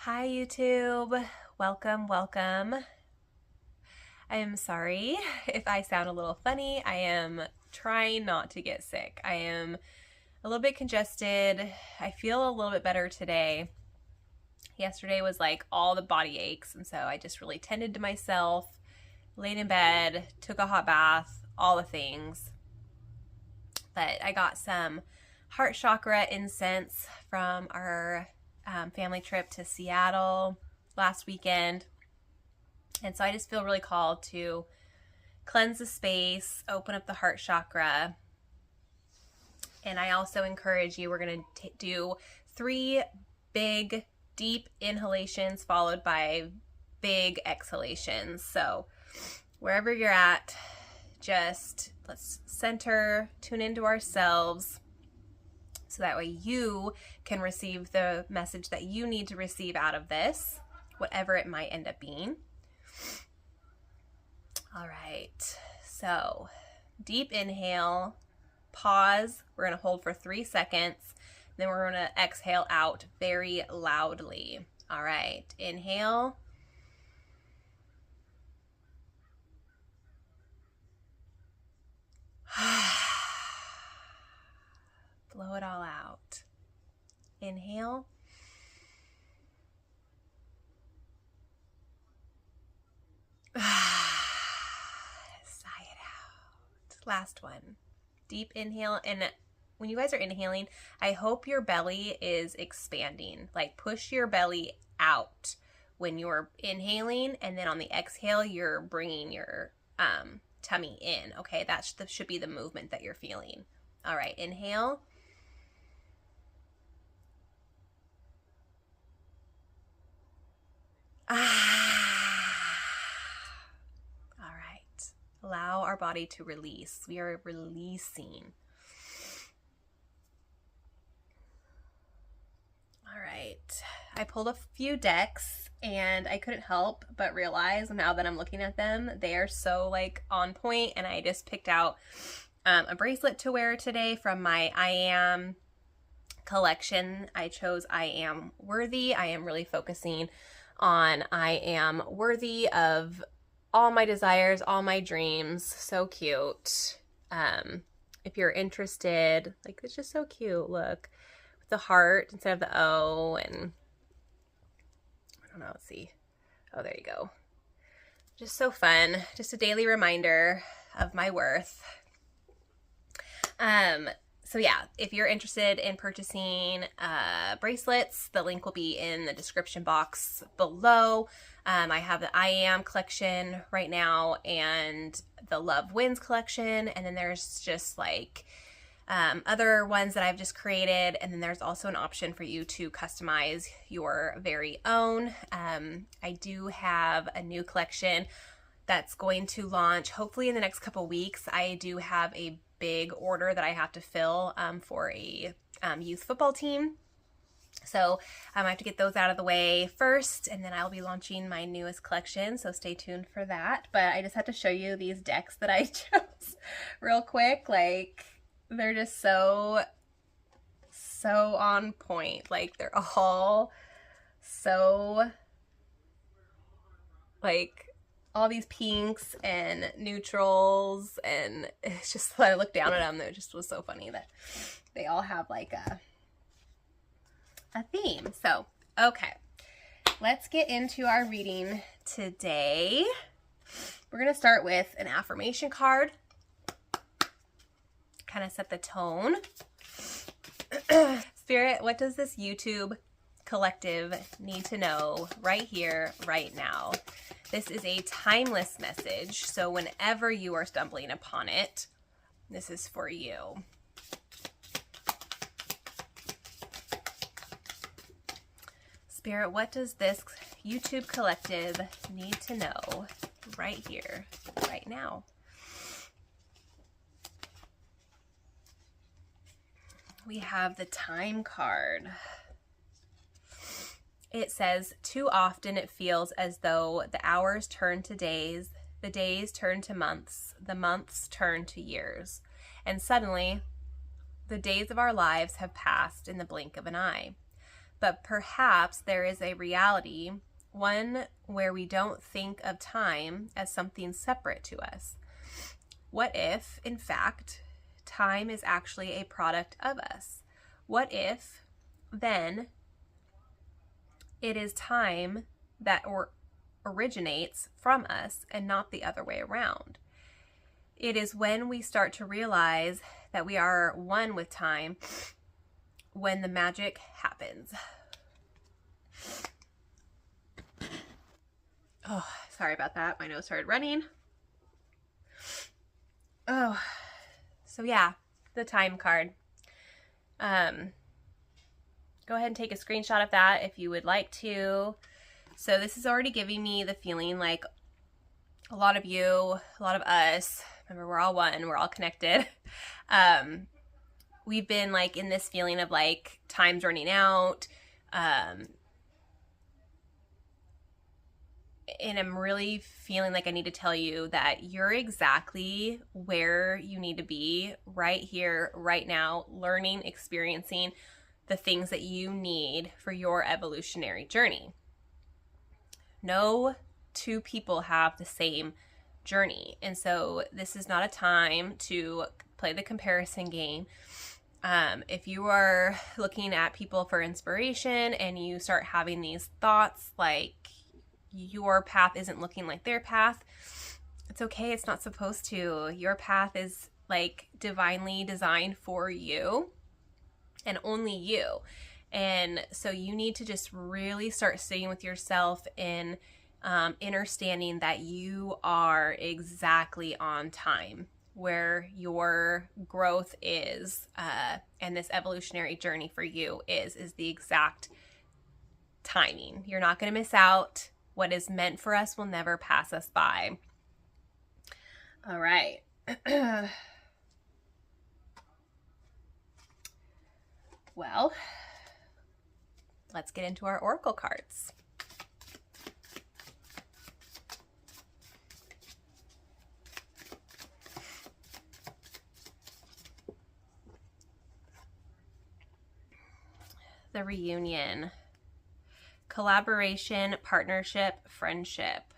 Hi YouTube, welcome. I am sorry if I sound a little funny. I am trying not to get sick. I am a little bit congested. I feel a little bit better today. Yesterday was like all the body aches, and so I just really tended to myself, laid in bed, took a hot bath, all the things. But I got some heart chakra incense from our family trip to Seattle last weekend. And so I just feel really called to cleanse the space, open up the heart chakra. And I also encourage you, we're going to do 3 big, deep inhalations followed by big exhalations. So wherever you're at, just let's center, tune into ourselves, so that way you can receive the message that you need to receive out of this, whatever it might end up being. All right, so deep inhale, pause. We're going to hold for 3 seconds. Then we're going to exhale out very loudly. All right, inhale. Blow it all out. Inhale. Sigh it out. Last one. Deep inhale. And when you guys are inhaling, I hope your belly is expanding. Like push your belly out when you're inhaling, and then on the exhale, you're bringing your tummy in. Okay, that should be the movement that you're feeling. All right, inhale. All right. Allow our body to release. We are releasing. All right. I pulled a few decks and I couldn't help but realize now that I'm looking at them, they are so like on point, and I just picked out a bracelet to wear today from my I Am collection. I chose I Am Worthy. I am really focusing on I am worthy of all my desires, all my dreams. So cute. If you're interested, like it's just so cute. Look, with the heart instead of the O, and I don't know, let's see. Oh, there you go. Just so fun. Just a daily reminder of my worth. So yeah, if you're interested in purchasing bracelets, the link will be in the description box below. I have the I Am collection right now and the Love Wins collection. And then there's just like other ones that I've just created. And then there's also an option for you to customize your very own. I do have a new collection that's going to launch hopefully in the next couple weeks. I do have a big order that I have to fill for a youth football team. So I have to get those out of the way first, and then I'll be launching my newest collection, so stay tuned for that. But I just had to show you these decks that I chose real quick. Like, they're just so on point. Like, they're all so, like, all these pinks and neutrals, and it's just, when I looked down at them, it just was so funny that they all have like a theme. So, okay, let's get into our reading today. We're going to start with an affirmation card, kind of set the tone. Spirit, what does this YouTube collective need to know right here, right now? This is a timeless message, so whenever you are stumbling upon it, this is for you. Spirit, what does this YouTube collective need to know right here, right now? We have the Time card. It says, too often it feels as though the hours turn to days, the days turn to months, the months turn to years, and suddenly the days of our lives have passed in the blink of an eye. but perhaps there is a reality, one where we don't think of time as something separate to us. What if, in fact, time is actually a product of us? What if, then, it is time that originates from us and not the other way around? It is when we start to realize that we are one with time when the magic happens. Oh, sorry about that. My nose started running. Oh, so yeah, the time card. Go ahead and take a screenshot of that if you would like to. So this is already giving me the feeling like a lot of you, a lot of us, remember we're all one, we're all connected. We've been like in this feeling of like time's running out. And I'm really feeling like I need to tell you that you're exactly where you need to be right here, right now, learning, experiencing the things that you need for your evolutionary journey. No two people have the same journey. And so this is not a time to play the comparison game. If you are looking at people for inspiration and you start having these thoughts like your path isn't looking like their path, it's okay. It's not supposed to. Your path is like divinely designed for you and only you. And so you need to just really start sitting with yourself in understanding that you are exactly on time where your growth is, and this evolutionary journey for you is the exact timing. You're not going to miss out. What is meant for us will never pass us by. All right. Well, let's get into our oracle cards. The reunion. Collaboration, partnership, friendship.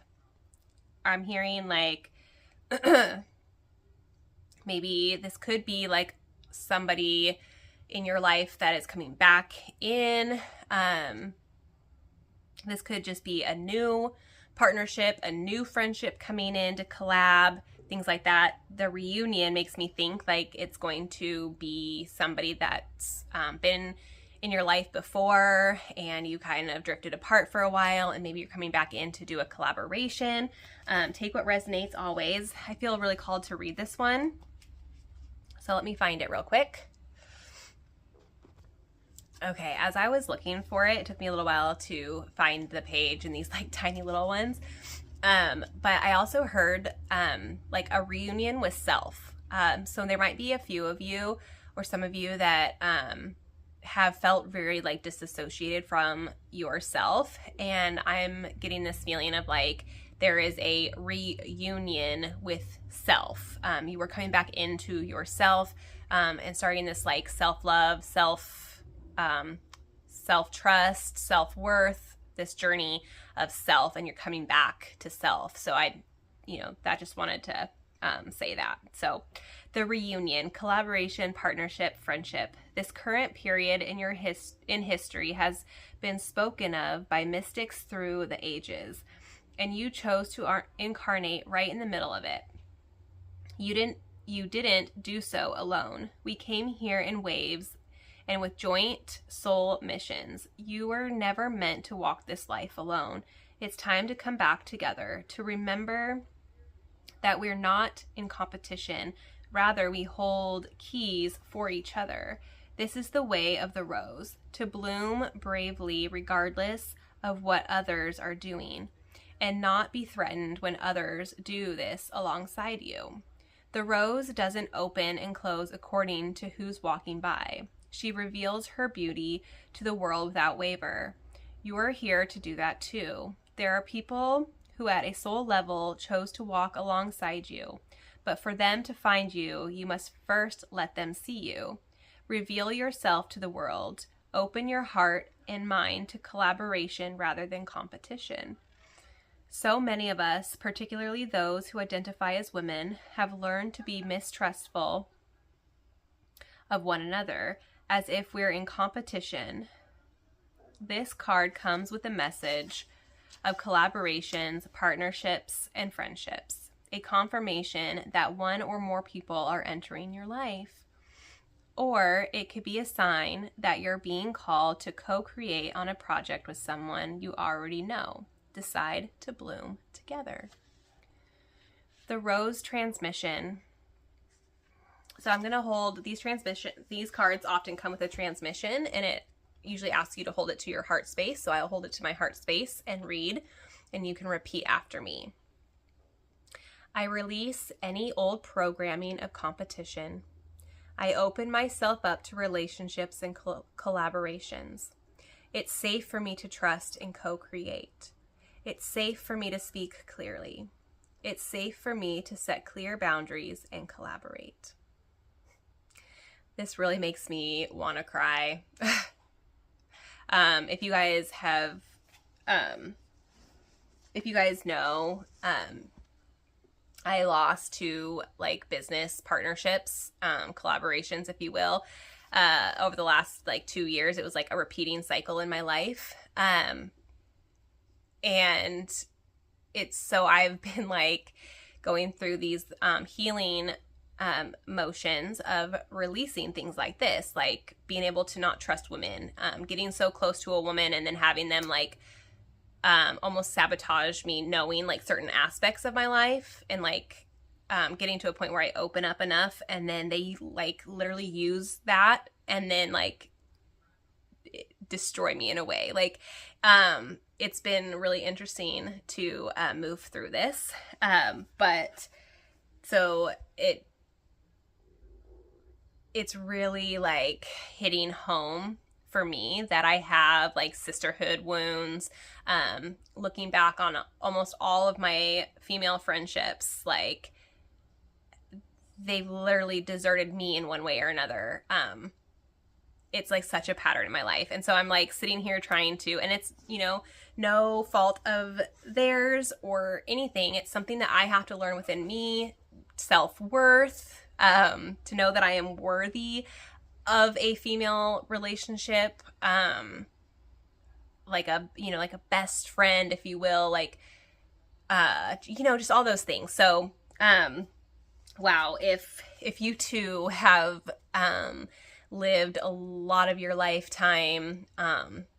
I'm hearing like maybe this could be like somebody in your life that is coming back in. This could just be a new partnership, a new friendship coming in to collab, things like that. The reunion makes me think like it's going to be somebody that's been in your life before and you kind of drifted apart for a while and maybe you're coming back in to do a collaboration. Take what resonates always. I feel really called to read this one. So let me find it real quick. Okay, as I was looking for it, it took me a little while to find the page in these like tiny little ones. But I also heard like a reunion with self. So there might be a few of you or some of you that have felt very like disassociated from yourself, and I'm getting this feeling of like there is a reunion with self. You were coming back into yourself and starting this like self-love, self-trust, self-worth, this journey of self, and you're coming back to self. So that just wanted to say that. So the reunion, collaboration, partnership, friendship. This current period in history has been spoken of by mystics through the ages, and you chose to incarnate right in the middle of it. You didn't do so alone. We came here in waves and with joint soul missions. You were never meant to walk this life alone. It's time to come back together, to remember that we're not in competition. Rather, we hold keys for each other. This is the way of the rose, to bloom bravely regardless of what others are doing, and not be threatened when others do this alongside you. The rose doesn't open and close according to who's walking by. She reveals her beauty to the world without waver. You are here to do that too. There are people who at a soul level chose to walk alongside you. But for them to find you, you must first let them see you. Reveal yourself to the world. Open your heart and mind to collaboration rather than competition. So many of us, particularly those who identify as women, have learned to be mistrustful of one another as if we're in competition. This card comes with a message of collaborations, partnerships, and friendships, a confirmation that one or more people are entering your life. Or it could be a sign that you're being called to co-create on a project with someone you already know. Decide to bloom together. The Rose Transmission. So I'm going to hold these cards often come with a transmission, and it usually asks you to hold it to your heart space. So I'll hold it to my heart space and read, and you can repeat after me. I release any old programming of competition. I open myself up to relationships and collaborations. It's safe for me to trust and co-create. It's safe for me to speak clearly. It's safe for me to set clear boundaries and collaborate. This really makes me want to cry. If you guys have, if you guys know, I lost 2 like business partnerships, collaborations, if you will, over the last like 2 years. It was like a repeating cycle in my life. And it's, so I've been like going through these, healing, motions of releasing things like this, like being able to not trust women, getting so close to a woman and then having them like, almost sabotage me knowing like certain aspects of my life, and like, getting to a point where I open up enough and then they like literally use that and then like destroy me in a way. Like, it's been really interesting to move through this. But so it's really like hitting home for me that I have like sisterhood wounds. Looking back on almost all of my female friendships, like they've literally deserted me in one way or another. It's like such a pattern in my life. And so I'm like sitting here trying to, and it's, you know, no fault of theirs or anything. It's something that I have to learn within me, self-worth, to know that I am worthy of a female relationship, like a, you know, like a best friend, if you will, like, you know, just all those things. So, wow, if you too have, lived a lot of your lifetime,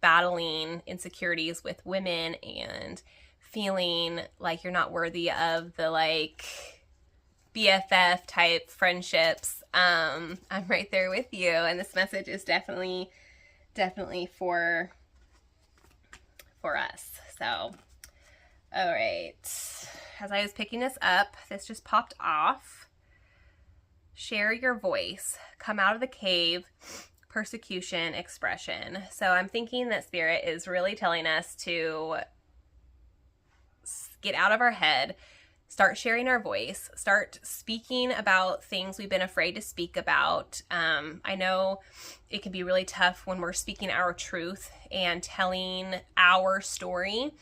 battling insecurities with women and feeling like you're not worthy of the like BFF type friendships, I'm right there with you. And this message is definitely for us. So, all right. As I was picking this up, this just popped off. Share your voice. Come out of the cave. Persecution, expression. So I'm thinking that Spirit is really telling us to get out of our head, start sharing our voice, start speaking about things we've been afraid to speak about. I know it can be really tough when we're speaking our truth and telling our story.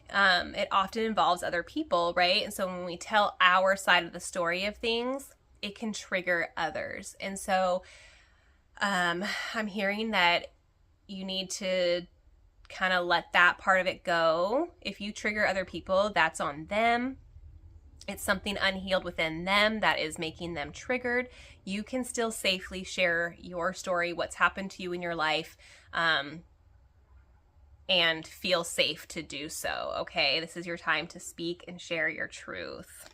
It often involves other people, right? And so when we tell our side of the story of things, it can trigger others. And so I'm hearing that you need to kind of let that part of it go. If you trigger other people, that's on them. It's something unhealed within them that is making them triggered. You can still safely share your story, what's happened to you in your life, and feel safe to do so, okay? This is your time to speak and share your truth.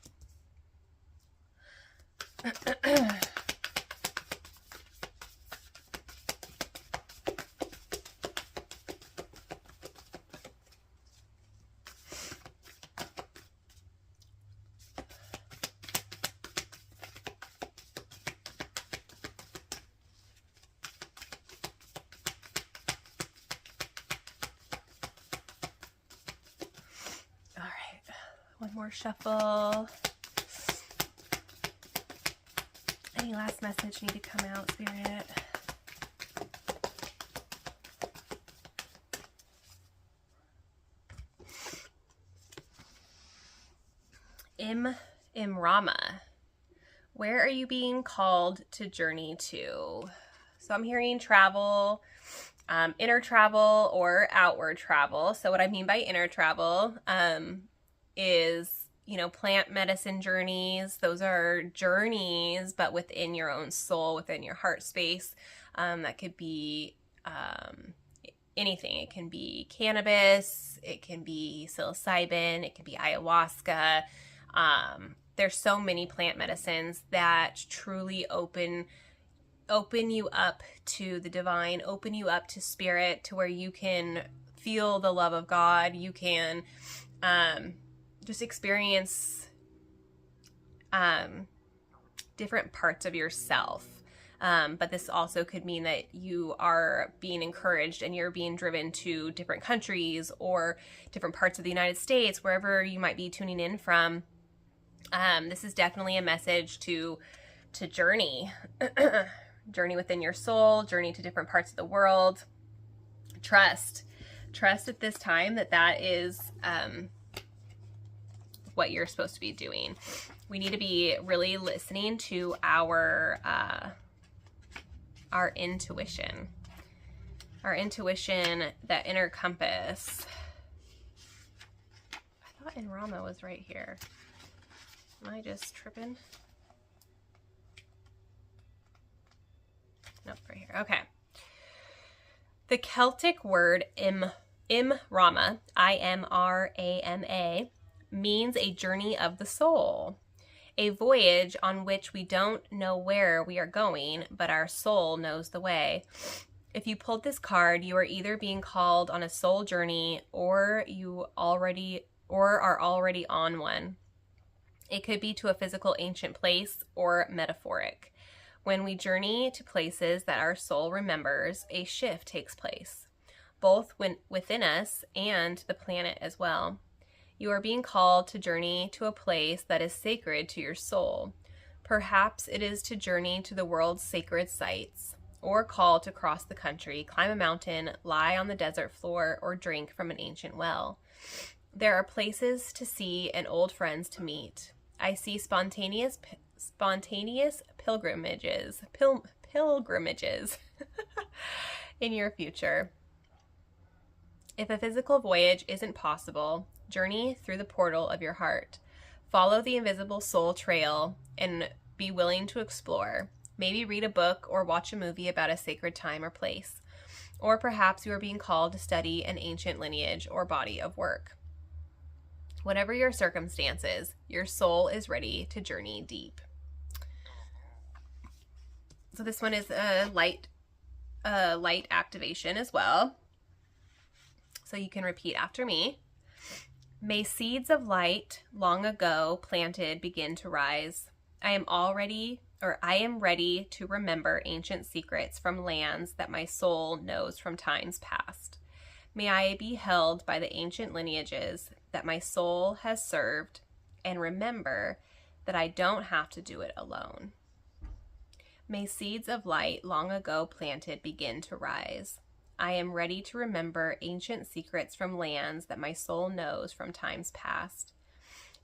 One more shuffle. Any last message need to come out, Spirit? Imrama. Where are you being called to journey to? So I'm hearing travel, inner travel or outward travel. So what I mean by inner travel is, you know, plant medicine journeys. Those are journeys, but within your own soul, within your heart space. That could be anything. It can be cannabis, it can be psilocybin, it can be ayahuasca. There's so many plant medicines that truly open you up to the divine, open you up to spirit, to where you can feel the love of God. You can just experience different parts of yourself. But this also could mean that you are being encouraged and you're being driven to different countries or different parts of the United States, wherever you might be tuning in from. This is definitely a message to journey. Journey within your soul, journey to different parts of the world. Trust at this time that is what you're supposed to be doing. We need to be really listening to our intuition. Our intuition, that inner compass. I thought Enrama was right here. Am I just tripping? Nope, right here. Okay. The Celtic word Imrama, I-M-R-A-M-A, means a journey of the soul, a voyage on which we don't know where we are going, but our soul knows the way. If you pulled this card, you are either being called on a soul journey or are already on one. It could be to a physical ancient place or metaphoric. When we journey to places that our soul remembers, a shift takes place, both within us and the planet as well. You are being called to journey to a place that is sacred to your soul. Perhaps it is to journey to the world's sacred sites, or called to cross the country, climb a mountain, lie on the desert floor, or drink from an ancient well. There are places to see and old friends to meet. I see spontaneous pilgrimages in your future. If a physical voyage isn't possible, journey through the portal of your heart. Follow the invisible soul trail and be willing to explore. Maybe read a book or watch a movie about a sacred time or place. Or perhaps you are being called to study an ancient lineage or body of work. Whatever your circumstances, your soul is ready to journey deep. So this one is a light activation as well. So you can repeat after me. May seeds of light long ago planted begin to rise. I am ready to remember ancient secrets from lands that my soul knows from times past. May I be held by the ancient lineages that my soul has served and remember that I don't have to do it alone. May seeds of light long ago planted begin to rise. I am ready to remember ancient secrets from lands that my soul knows from times past.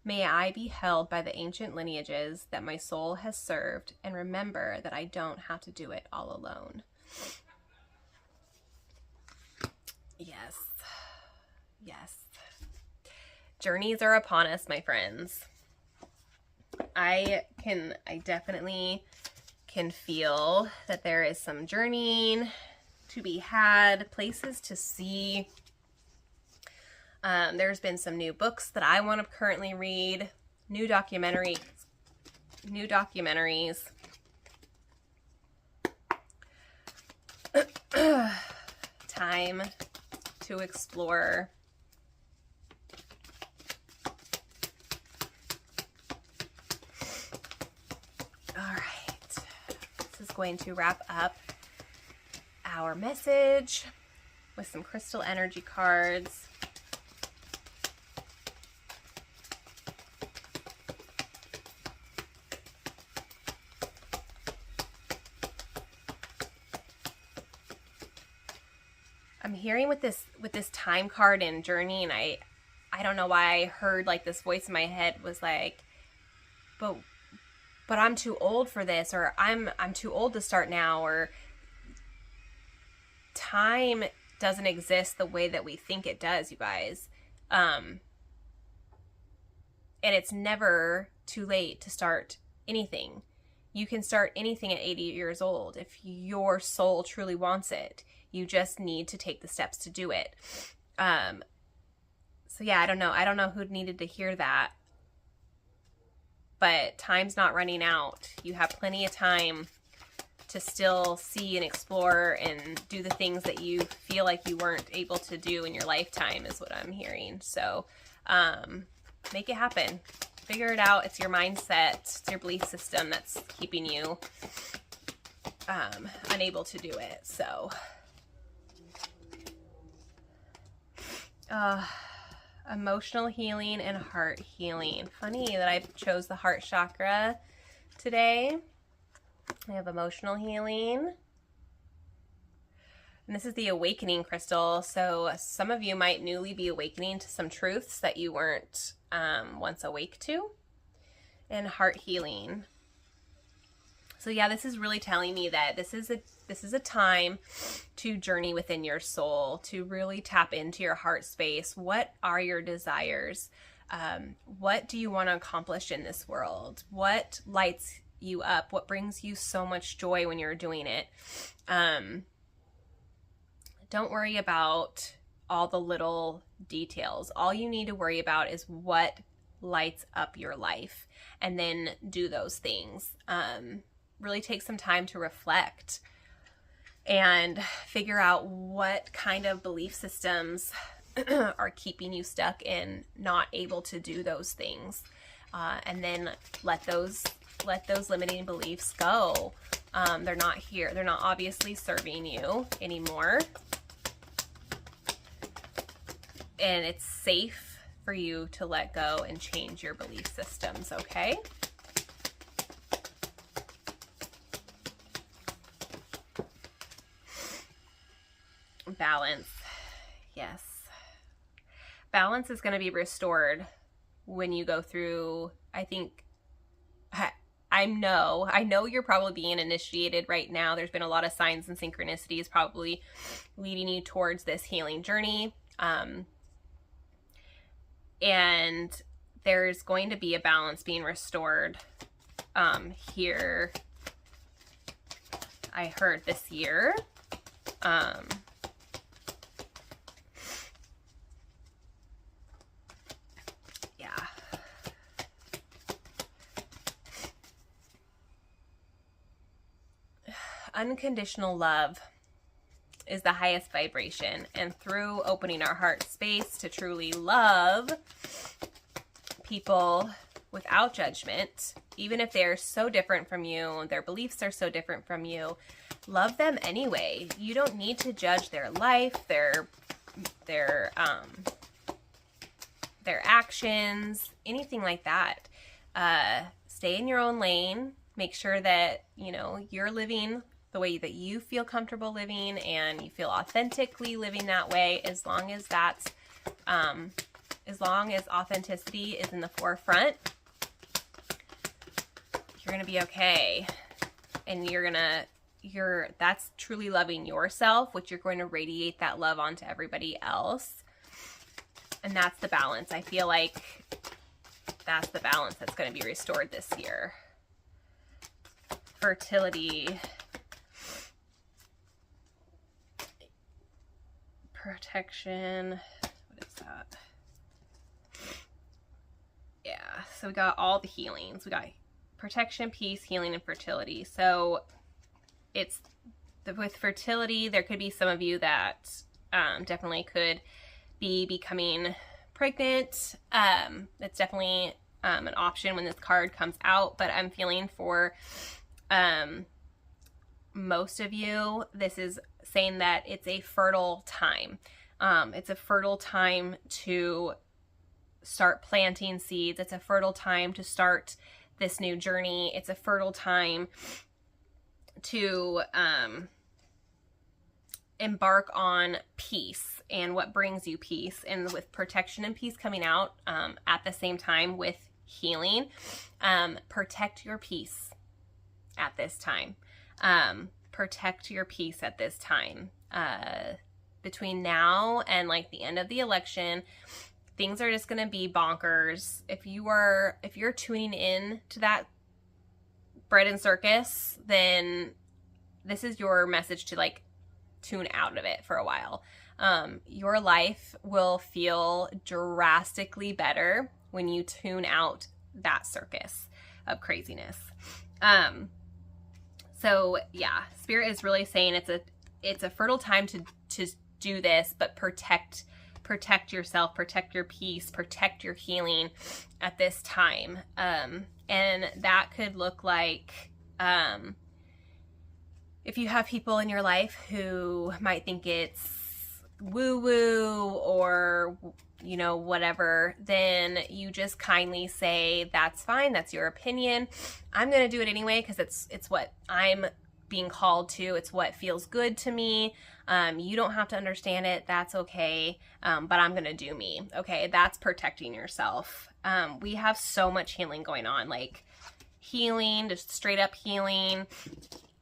May I be held by the ancient lineages that my soul has served and remember that I don't have to do it all alone. Yes. Yes. Journeys are upon us, my friends. I definitely can feel that there is some journeying to be had, places to see. There's been some new books that I want to currently read, new documentaries. Time to explore. All right. This is going to wrap up our message with some crystal energy cards. I'm hearing with this time card and journey, and I don't know why I heard like this voice in my head was like, but I'm too old for this, or I'm too old to start now, or time doesn't exist the way that we think it does, you guys. And it's never too late to start anything. You can start anything at 80 years old if your soul truly wants it. You just need to take the steps to do it. So yeah, I don't know who needed to hear that, but time's not running out. You have plenty of time to still see and explore and do the things that you feel like you weren't able to do in your lifetime, is what I'm hearing. So make it happen. Figure it out. It's your mindset, it's your belief system that's keeping you unable to do it. So emotional healing and heart healing. Funny that I chose the heart chakra today. I have emotional healing. And this is the awakening crystal. So some of you might newly be awakening to some truths that you weren't once awake to. And heart healing. So yeah, this is really telling me that this is a time to journey within your soul, to really tap into your heart space. What are your desires? What do you want to accomplish in this world? What lights you up? What brings you so much joy when you're doing it? Don't worry about all the little details. All you need to worry about is what lights up your life, and then do those things. Really take some time to reflect and figure out what kind of belief systems are keeping you stuck and not able to do those things. And then let those limiting beliefs go. They're not here. They're not obviously serving you anymore. And it's safe for you to let go and change your belief systems, okay? Balance. Yes. Balance is going to be restored when you go through, I know you're probably being initiated right now. There's been a lot of signs and synchronicities probably leading you towards this healing journey. And there's going to be a balance being restored here. I heard this year. Unconditional love is the highest vibration, and through opening our heart space to truly love people without judgment, even if they're so different from you, their beliefs are so different from you, love them anyway. You don't need to judge their life, their actions, anything like that. Stay in your own lane. Make sure that, you're living the way that you feel comfortable living and you feel authentically living that way, as long as authenticity is in the forefront, you're going to be okay. And that's truly loving yourself, which you're going to radiate that love onto everybody else. And that's the balance. I feel like that's the balance that's going to be restored this year. Fertility. Protection. What is that? Yeah, so we got all the healings. We got protection, peace, healing, and fertility. So with fertility, there could be some of you that definitely could be becoming pregnant. It's definitely an option when this card comes out, but I'm feeling for most of you, this is saying that it's a fertile time. It's a fertile time to start planting seeds. It's a fertile time to start this new journey. It's a fertile time to embark on peace and what brings you peace. And with protection and peace coming out at the same time with healing. Protect your peace at this time. Protect your peace at this time. Between now and like the end of the election, things are just going to be bonkers. If you're tuning in to that bread and circus, then this is your message to like tune out of it for a while. Your life will feel drastically better when you tune out that circus of craziness. So yeah, Spirit is really saying it's a fertile time to do this, but protect yourself, protect your peace, protect your healing at this time. And that could look like, if you have people in your life who might think it's woo-woo or, you know, whatever, then you just kindly say, that's fine, that's your opinion. I'm going to do it anyway because it's what I'm being called to. It's what feels good to me. You don't have to understand it. That's okay. But I'm going to do me. Okay. That's protecting yourself. We have so much healing going on, like healing, just straight up healing,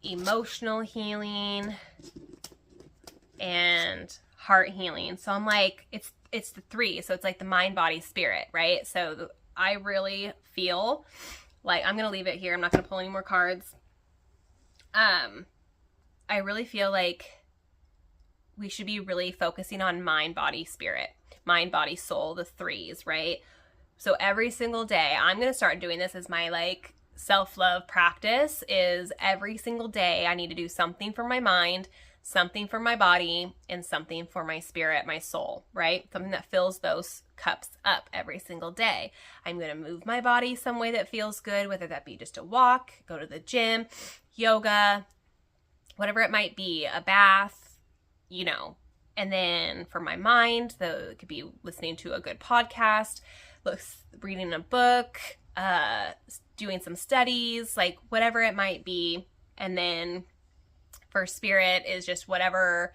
emotional healing, and heart healing. So I'm like, it's the three. So it's like the mind, body, spirit, right? So I really feel like I'm going to leave it here. I'm not going to pull any more cards. I really feel like we should be really focusing on mind, body, spirit, mind, body, soul, the threes, right? So every single day, I'm going to start doing this as my like self-love practice. Is every single day I need to do something for my mind, something for my body, and something for my spirit, my soul, right? Something that fills those cups up every single day. I'm going to move my body some way that feels good, whether that be just a walk, go to the gym, yoga, whatever it might be, a bath, you know. And then for my mind, it could be listening to a good podcast, reading a book, doing some studies, like whatever it might be. And then for spirit is just whatever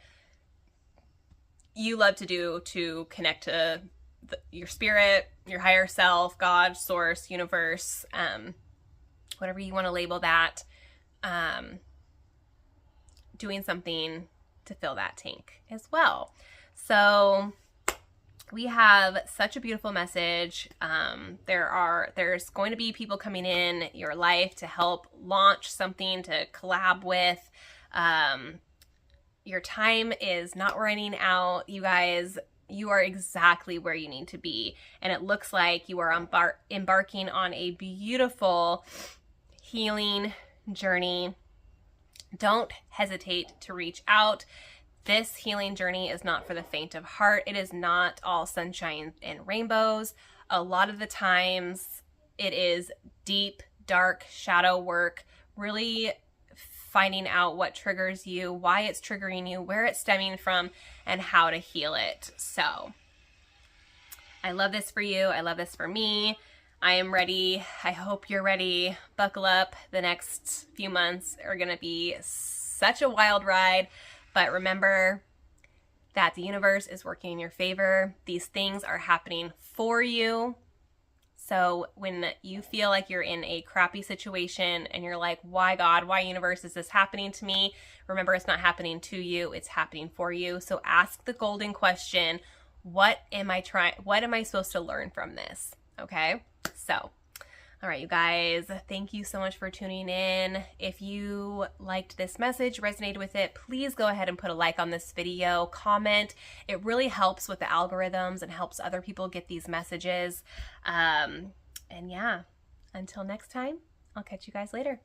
you love to do to connect to your spirit, your higher self, God, source, universe, whatever you want to label that. Doing something to fill that tank as well. So we have such a beautiful message. There's going to be people coming in your life to help launch something, to collab with. Your time is not running out. You guys, you are exactly where you need to be. And it looks like you are embarking on a beautiful healing journey. Don't hesitate to reach out. This healing journey is not for the faint of heart. It is not all sunshine and rainbows. A lot of the times it is deep, dark shadow work, really finding out what triggers you, why it's triggering you, where it's stemming from, and how to heal it. So I love this for you. I love this for me. I am ready. I hope you're ready. Buckle up. The next few months are going to be such a wild ride. But remember that the universe is working in your favor. These things are happening for you. So when you feel like you're in a crappy situation and you're like, why God, why universe is this happening to me? Remember, it's not happening to you. It's happening for you. So ask the golden question, what am I supposed to learn from this? Okay. So, all right, you guys, thank you so much for tuning in. If you liked this message, resonated with it, please go ahead and put a like on this video, comment. It really helps with the algorithms and helps other people get these messages. And yeah, until next time, I'll catch you guys later.